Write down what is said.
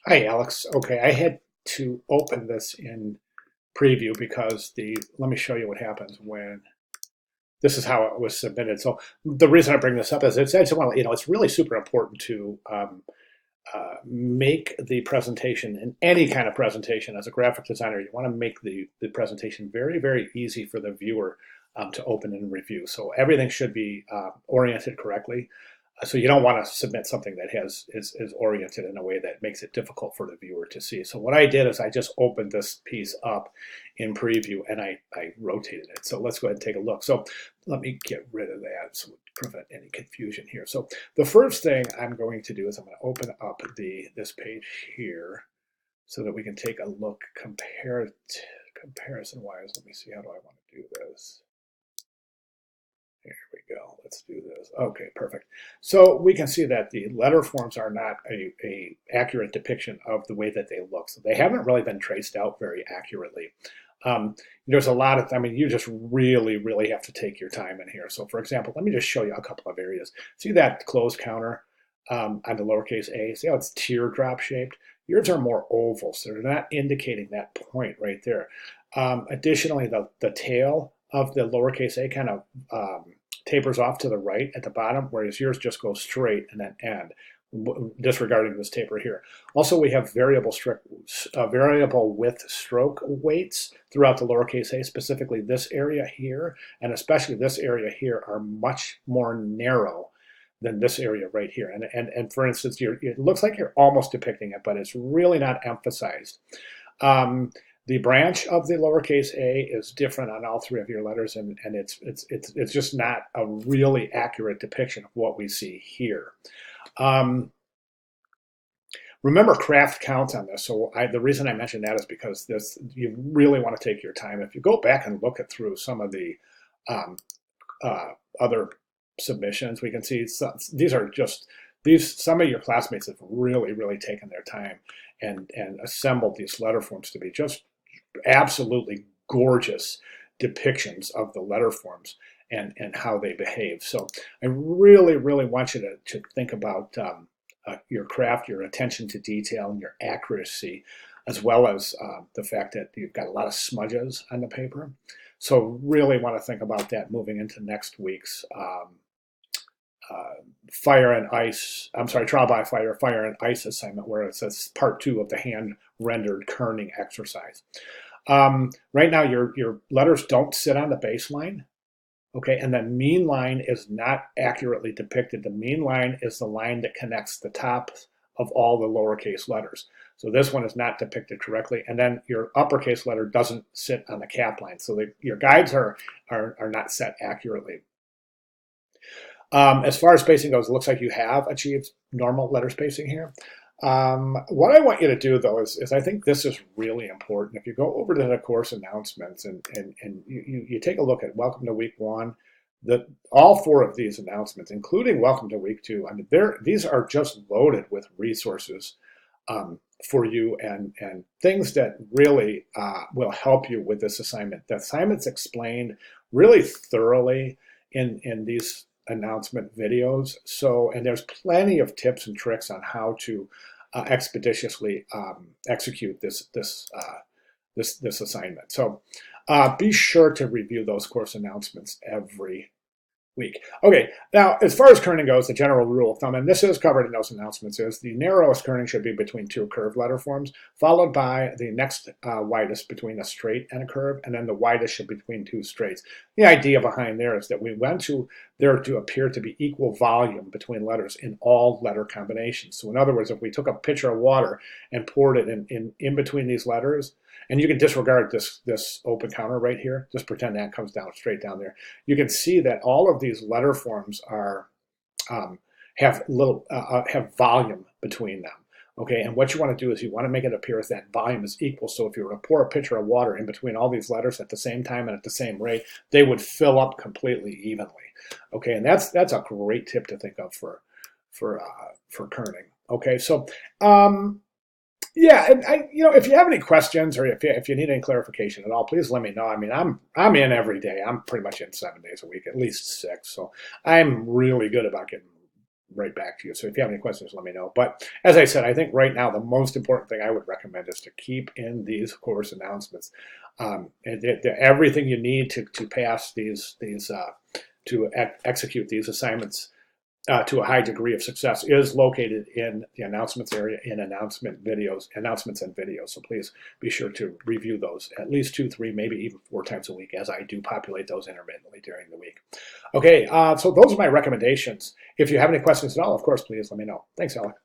Hi, Alex. Okay, I had to open this in preview because let me show you what happens when this is how it was submitted. So the reason I bring this up is it's, I just want to, it's really super important to make the presentation in any kind of presentation as a graphic designer. You want to make the presentation very, very easy for the viewer to open and review. So everything should be oriented correctly. So you don't want to submit something that is oriented in a way that makes it difficult for the viewer to see. So what I did is I just opened this piece up in preview and I rotated it. So let's go ahead and take a look. So let me get rid of that so to prevent any confusion here. So the first thing I'm going to do is I'm going to open up this page here so that we can take a look comparison wise. Let me see, how do I want to do this? Here we go. Let's do this. Okay, perfect. So we can see that the letter forms are not a accurate depiction of the way that they look. So they haven't really been traced out very accurately. There's a lot of, you just really, really have to take your time in here. So for example, let me just show you a couple of areas. See that closed counter on the lowercase a? See how it's teardrop shaped? Yours are more oval, so they're not indicating that point right there. Additionally, the tail of the lowercase a kind of tapers off to the right at the bottom, whereas yours just goes straight and then end, disregarding this taper here. Also, we have variable width stroke weights throughout the lowercase a, specifically this area here, and especially this area here are much more narrow than this area right here. And for instance, it looks like you're almost depicting it, but it's really not emphasized. The branch of the lowercase a is different on all three of your letters, and it's just not a really accurate depiction of what we see here. Remember, craft counts on this. So the reason I mentioned that is because you really want to take your time. If you go back and look through some of the other submissions, we can see some of your classmates have really, really taken their time and assembled these letter forms to be just absolutely gorgeous depictions of the letter forms and how they behave. So I really, really want you to think about your craft, your attention to detail, and your accuracy, as well as the fact that you've got a lot of smudges on the paper. So really want to think about that moving into next week's trial by fire and ice assignment, where it says part 2 of the hand rendered kerning exercise. Right now, your letters don't sit on the baseline, okay, and the mean line is not accurately depicted. The mean line is the line that connects the top of all the lowercase letters. So this one is not depicted correctly, and then your uppercase letter doesn't sit on the cap line. So your guides are not set accurately. As far as spacing goes, it looks like you have achieved normal letter spacing here. What I want you to do, though, is I think this is really important. If you go over to the course announcements and you take a look at Welcome to Week 1, all 4 of these announcements, including Welcome to Week 2, these are just loaded with resources for you and things that really will help you with this assignment. The assignment's explained really thoroughly in these announcement videos. And there's plenty of tips and tricks on how to expeditiously execute this assignment. So be sure to review those course announcements every week. Okay, now as far as kerning goes, the general rule of thumb, and this is covered in those announcements, is the narrowest kerning should be between 2 curved letter forms, followed by the next widest between a straight and a curve, and then the widest should be between 2 straights. The idea behind there is that we want there to appear to be equal volume between letters in all letter combinations. So in other words, if we took a pitcher of water and poured it in between these letters, and you can disregard this open counter right here, just pretend that comes down straight down there. You can see that all of these letter forms have volume between them. Okay, and what you want to do is you want to make it appear as that volume is equal. So if you were to pour a pitcher of water in between all these letters at the same time and at the same rate, they would fill up completely evenly. Okay, and that's a great tip to think of for kerning. Okay, so yeah, and if you have any questions or if you need any clarification at all, please let me know. I mean, I'm in every day. I'm pretty much in 7 days a week, at least 6. So I'm really good about getting right back to you. So if you have any questions, let me know. But as I said, I think right now the most important thing I would recommend is to keep in these course announcements everything you need to pass to execute these assignments to a high degree of success is located in the announcements area in announcements and videos. So please be sure to review those at least 2, 3, maybe even 4 times a week, as I do populate those intermittently during the week. Okay, so those are my recommendations. If you have any questions at all, of course, please let me know. Thanks, Alec.